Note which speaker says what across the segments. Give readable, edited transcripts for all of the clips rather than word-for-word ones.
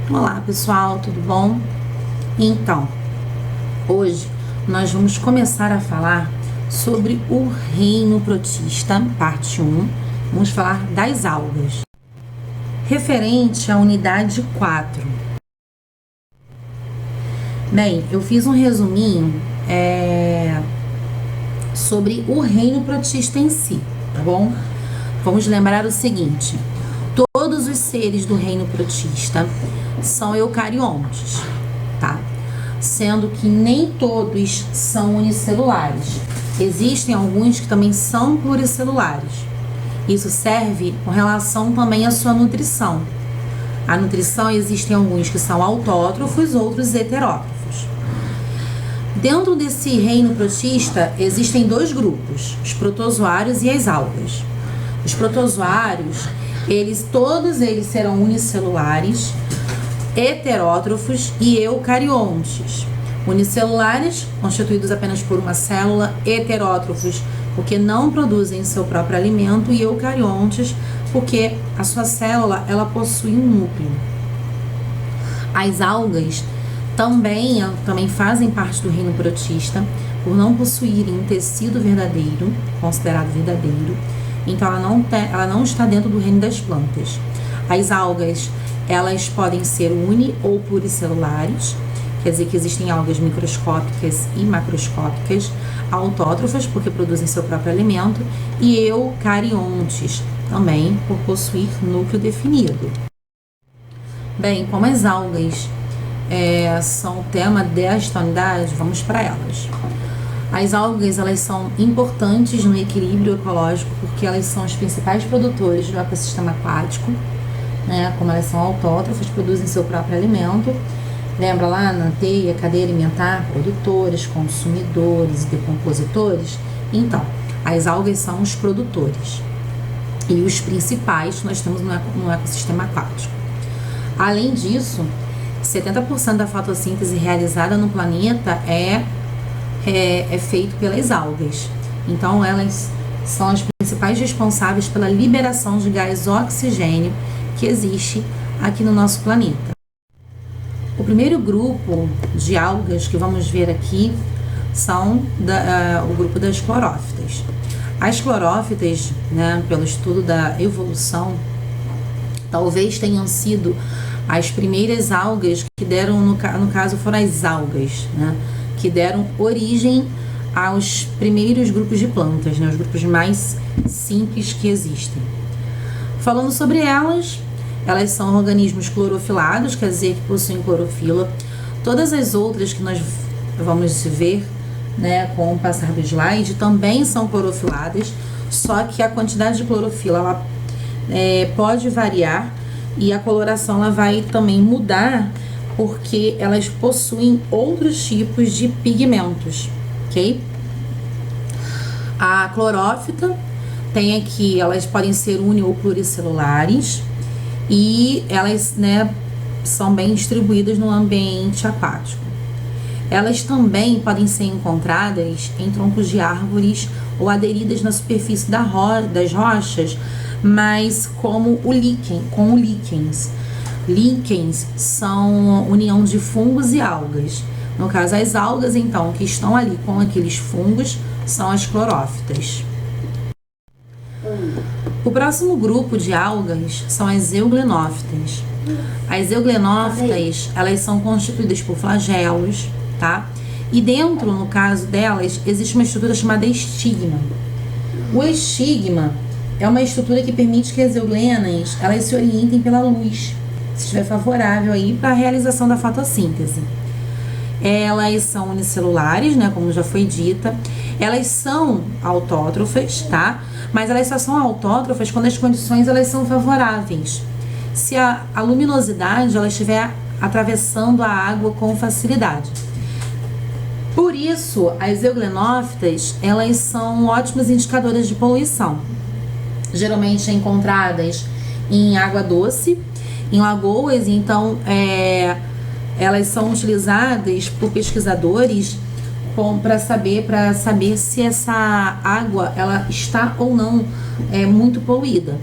Speaker 1: Olá pessoal, tudo bom? Então, hoje nós vamos começar a falar sobre o reino protista, parte 1. Vamos falar das algas. Referente à unidade 4. Bem, eu fiz um resuminho sobre o reino protista em si, tá bom? Vamos lembrar o seguinte: todos os seres do reino protista são eucariontes, tá? Sendo que nem todos são unicelulares. Existem alguns que também são pluricelulares. Isso serve com relação também à sua nutrição. A nutrição, existem alguns que são autótrofos, outros heterótrofos. Dentro desse reino protista, existem dois grupos, os protozoários e as algas. Os protozoários, todos eles serão unicelulares, heterótrofos e eucariontes. Unicelulares, constituídos apenas por uma célula, heterótrofos, porque não produzem seu próprio alimento, e eucariontes, porque a sua célula ela possui um núcleo. As algas também fazem parte do reino protista, por não possuírem um tecido verdadeiro, considerado verdadeiro, então ela não está dentro do reino das plantas. As algas, elas podem ser uni ou pluricelulares, quer dizer que existem algas microscópicas e macroscópicas, autótrofas, porque produzem seu próprio alimento, e eucariontes, também por possuir núcleo definido. Bem, como as algas são o tema desta unidade, vamos para elas. As algas, elas são importantes no equilíbrio ecológico porque elas são os principais produtores do ecossistema aquático, né? Como elas são autótrofas, produzem seu próprio alimento. Lembra lá na teia, cadeia alimentar, produtores, consumidores e decompositores? Então, as algas são os produtores e os principais que nós temos no ecossistema aquático. Além disso, 70% da fotossíntese realizada no planeta é feito pelas algas. Então, elas são as principais responsáveis pela liberação de gás oxigênio que existe aqui no nosso planeta. O primeiro grupo de algas que vamos ver aqui são o grupo das clorófitas. As clorófitas, né, pelo estudo da evolução, talvez tenham sido as primeiras algas que deram, no caso foram as algas, né, que deram origem aos primeiros grupos de plantas, né, os grupos mais simples que existem. Falando sobre elas são organismos clorofilados, quer dizer que possuem clorofila. Todas as outras que nós vamos ver, né, com o passar do slide, também são clorofiladas, só que a quantidade de clorofila ela, pode variar e a coloração ela vai também mudar porque elas possuem outros tipos de pigmentos, ok? A clorófita tem aqui, elas podem ser uni ou pluricelulares e elas, né, são bem distribuídas no ambiente aquático. Elas também podem ser encontradas em troncos de árvores ou aderidas na superfície das rochas, mas como o líquen, com o líquens. Líquens são união de fungos e algas. No caso, as algas, então, que estão ali com aqueles fungos, são as clorófitas. O próximo grupo de algas são as euglenófitas. As euglenófitas, elas são constituídas por flagelos, tá? E dentro, no caso delas, existe uma estrutura chamada estigma. O estigma é uma estrutura que permite que as euglenas, elas se orientem pela luz, se estiver favorável aí para a realização da fotossíntese. Elas são unicelulares, né, como já foi dita. Elas são autótrofas, tá? Mas elas só são autótrofas quando as condições elas são favoráveis. Se a luminosidade ela estiver atravessando a água com facilidade. Por isso, as euglenófitas, elas são ótimas indicadoras de poluição. Geralmente encontradas em água doce, em lagoas, então elas são utilizadas por pesquisadores para saber se essa água ela está ou não muito poluída.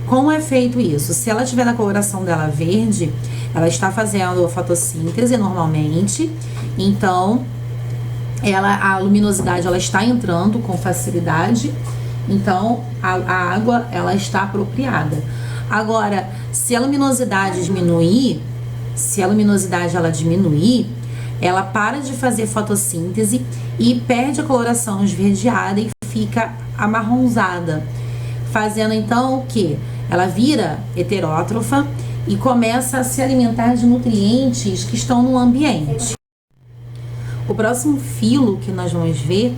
Speaker 1: Como é feito isso? Se ela tiver na coloração dela verde, ela está fazendo fotossíntese normalmente, então a luminosidade ela está entrando com facilidade, então a água ela está apropriada. Agora, se a luminosidade diminuir, ela para de fazer fotossíntese e perde a coloração esverdeada e fica amarronzada, fazendo então o que? Ela vira heterótrofa e começa a se alimentar de nutrientes que estão no ambiente. O próximo filo que nós vamos ver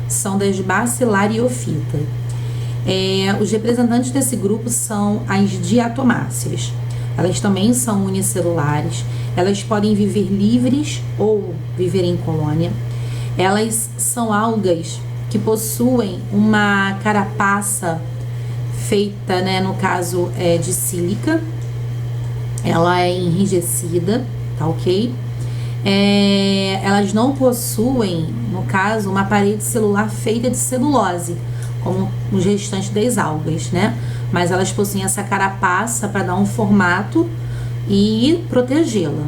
Speaker 1: são das Bacillariophyta. Os representantes desse grupo são as diatomáceas. Elas também são unicelulares, elas podem viver livres ou viver em colônia. Elas são algas que possuem uma carapaça feita, né, no caso de sílica. Ela é enrijecida, tá ok? Elas não possuem, no caso, uma parede celular feita de celulose, como os restantes das algas, né? Mas elas possuem essa carapaça para dar um formato e protegê-la,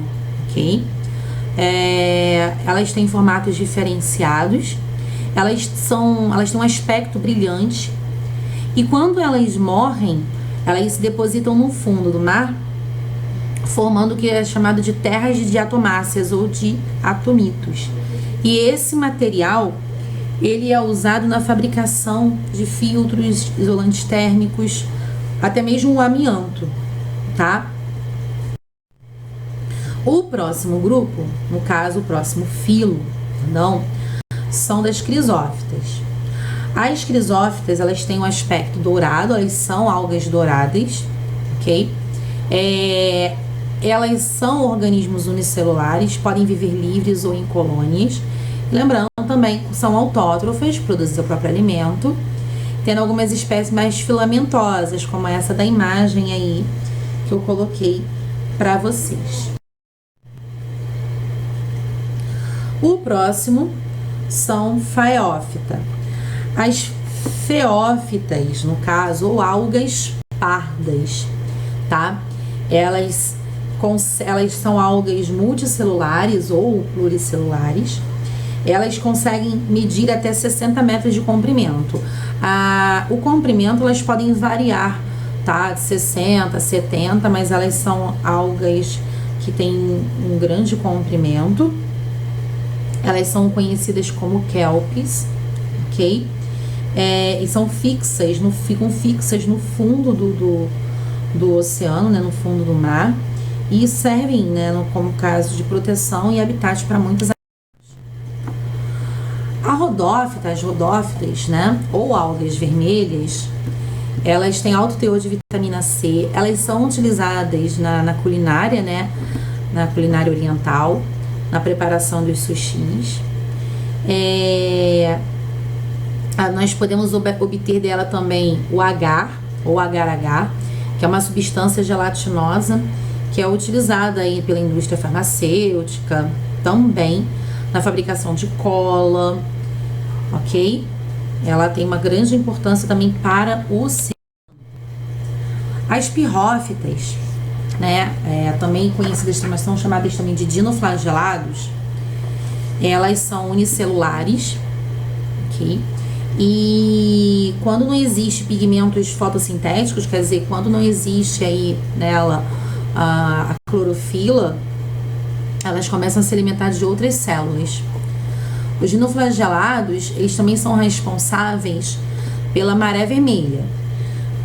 Speaker 1: ok? Elas têm formatos diferenciados, elas têm um aspecto brilhante, e quando elas morrem, elas se depositam no fundo do mar, formando o que é chamado de terras de diatomáceas ou de atomitos. E esse material, ele é usado na fabricação de filtros, isolantes térmicos, até mesmo o amianto, tá? O próximo grupo, no caso, o próximo filo, não, são das crisófitas. As crisófitas, elas têm um aspecto dourado, elas são algas douradas, ok? Elas são organismos unicelulares, podem viver livres ou em colônias. Lembrando também que são autótrofas, produzem seu próprio alimento, tendo algumas espécies mais filamentosas, como essa da imagem aí que eu coloquei para vocês. O próximo são faeófita. As feófitas, no caso, ou algas pardas, tá? Elas são algas multicelulares ou pluricelulares. Elas conseguem medir até 60 metros de comprimento. O comprimento elas podem variar, tá? De 60, 70, mas elas são algas que têm um grande comprimento. Elas são conhecidas como kelpis, ok? E são ficam fixas no fundo do oceano, né? No fundo do mar. E servem, né, como caso de proteção e habitat para muitas as rodófitas, né, ou algas vermelhas, elas têm alto teor de vitamina C, elas são utilizadas na culinária, né, na culinária oriental, na preparação dos sushis. Nós podemos obter dela também o agar, ou agar-agar, que é uma substância gelatinosa que é utilizada aí pela indústria farmacêutica, também na fabricação de cola, ok? Ela tem uma grande importância também para o oceano. As pirrófitas, né, também conhecidas, mas são chamadas também de dinoflagelados, elas são unicelulares, ok? E quando não existe pigmentos fotossintéticos, quer dizer, quando não existe aí nela a clorofila, elas começam a se alimentar de outras células. Os dinoflagelados, eles também são responsáveis pela maré vermelha.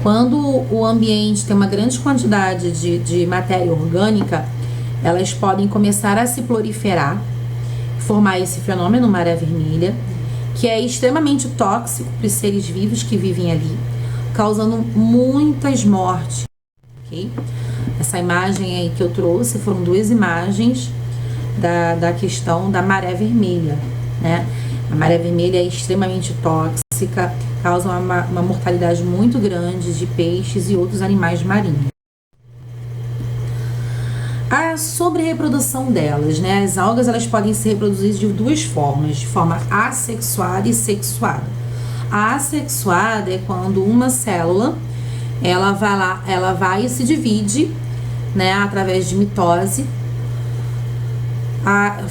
Speaker 1: Quando o ambiente tem uma grande quantidade de matéria orgânica, elas podem começar a se proliferar, formar esse fenômeno maré vermelha, que é extremamente tóxico para os seres vivos que vivem ali, causando muitas mortes, ok? Essa imagem aí que eu trouxe foram duas imagens da questão da maré vermelha, né? A maré vermelha é extremamente tóxica, causa uma mortalidade muito grande de peixes e outros animais marinhos. A sobre-reprodução delas, né? As algas, elas podem ser reproduzidas de duas formas, de forma assexuada e sexuada. A assexuada é quando uma célula ela vai e se divide, né, através de mitose,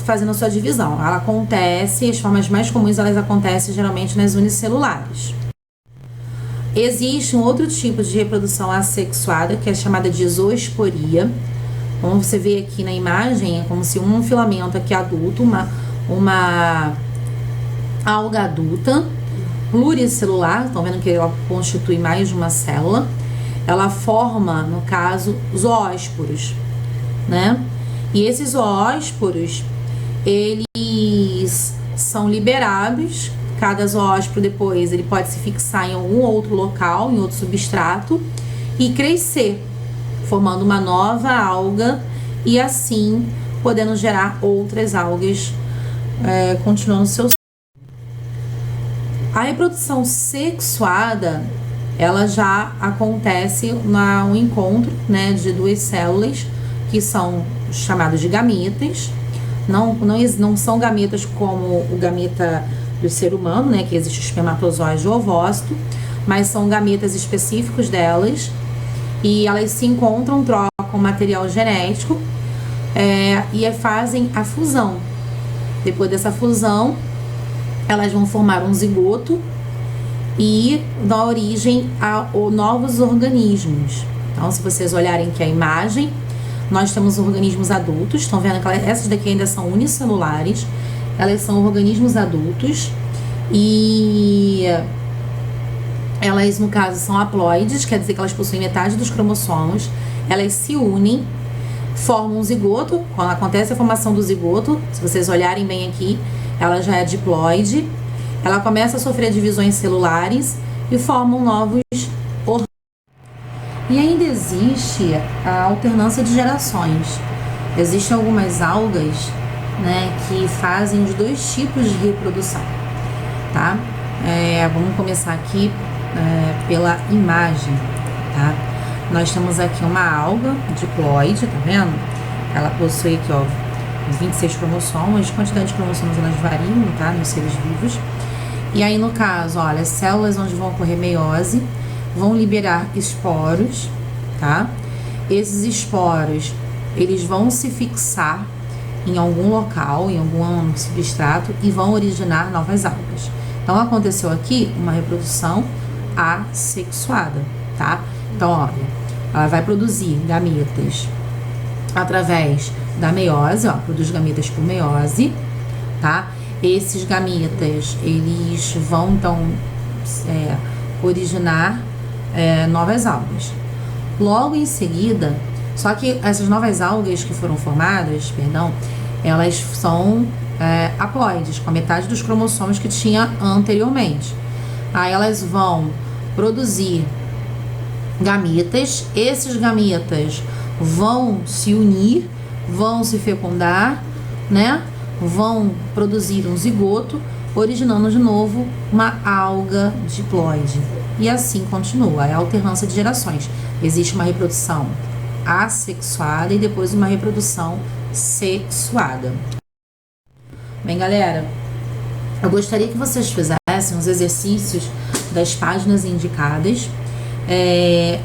Speaker 1: fazendo a sua divisão. Ela acontece, as formas mais comuns elas acontecem geralmente nas unicelulares. Existe um outro tipo de reprodução assexuada, que é chamada de zoosporia. Como você vê aqui na imagem, é como se um filamento aqui adulto, uma alga adulta, pluricelular, estão vendo que ela constitui mais de uma célula. Ela forma, no caso, zoósporos, né? E esses zoósporos, eles são liberados. Cada zoósporo depois ele pode se fixar em algum outro local, em outro substrato e crescer, formando uma nova alga e assim podendo gerar outras algas, continuando seu ciclo. A reprodução sexuada, ela já acontece no encontro, né, de duas células que são chamados de gametas. Não são gametas como o gameta do ser humano, né, que existe o espermatozoide e o ovócito, mas são gametas específicos delas, e elas se encontram, trocam material genético e fazem a fusão. Depois dessa fusão, elas vão formar um zigoto e dar origem a novos organismos. Então, se vocês olharem aqui a imagem, nós temos organismos adultos. Estão vendo que essas daqui ainda são unicelulares. Elas são organismos adultos e elas, no caso, são haploides, quer dizer que elas possuem metade dos cromossomos. Elas se unem, formam um zigoto. Quando acontece a formação do zigoto, se vocês olharem bem aqui, ela já é diploide. Ela começa a sofrer divisões celulares e formam novos organismos. E ainda existe a alternância de gerações. Existem algumas algas, né, que fazem os dois tipos de reprodução, tá? Vamos começar aqui pela imagem, tá? Nós temos aqui uma alga diploide, tá vendo? Ela possui aqui, ó, 26 cromossomos. A quantidade de cromossomos elas variam, tá, nos seres vivos. E aí, no caso, olha, células onde vão ocorrer meiose vão liberar esporos, tá? Esses esporos, eles vão se fixar em algum local, em algum substrato e vão originar novas algas. Então, aconteceu aqui uma reprodução assexuada, tá? Então, olha, ela vai produzir gametas através da meiose, ó, produz gametas por meiose, tá? Esses gametas, eles vão, então, originar novas algas. Logo em seguida, só que essas novas algas que foram formadas, elas são haploides, com a metade dos cromossomos que tinha anteriormente. Aí elas vão produzir gametas, esses gametas vão se unir, vão se fecundar, né? Vão produzir um zigoto, originando de novo uma alga diploide. E assim continua, é a alternância de gerações. Existe uma reprodução assexuada e depois uma reprodução sexuada. Bem, galera, eu gostaria que vocês fizessem os exercícios das páginas indicadas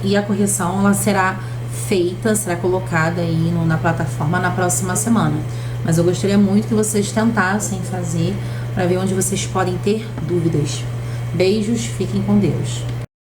Speaker 1: e a correção ela será colocada aí na plataforma na próxima semana. Mas eu gostaria muito que vocês tentassem fazer para ver onde vocês podem ter dúvidas. Beijos, fiquem com Deus.